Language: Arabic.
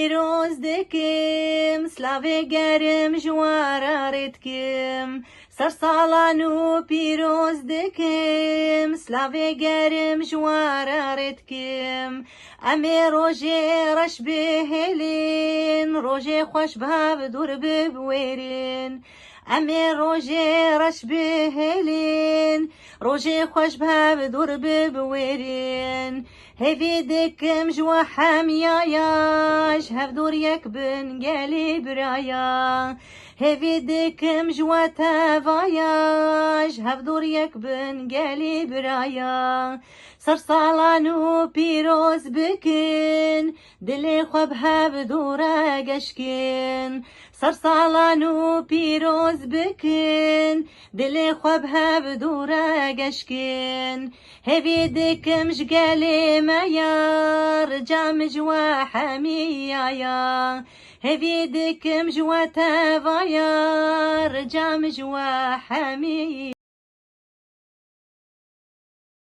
پیروز دکم سلاوی گرم جوارارت کم سرسالان و پیروز دکم سلاوی گرم جوارارت کم امی روژه رش بهلین روژه خوش به دور ببویرین امی روژه رش بهلین روژه خوش به دور ببویرین هفی دکم جوا حمیایاش هف دور یک بن گلی برایا هفی دکم جوا تفایاش هف دور یک بن گلی برایا سرسالان و پیروز بکن دلی خواب هف دور گشکن سرسالان و پیروز بکن دلی خواب هف دور گشکن هفی دکم جگلی ميار جام جوا حميايا هفي دكم جوا تفاير جام جوا حمي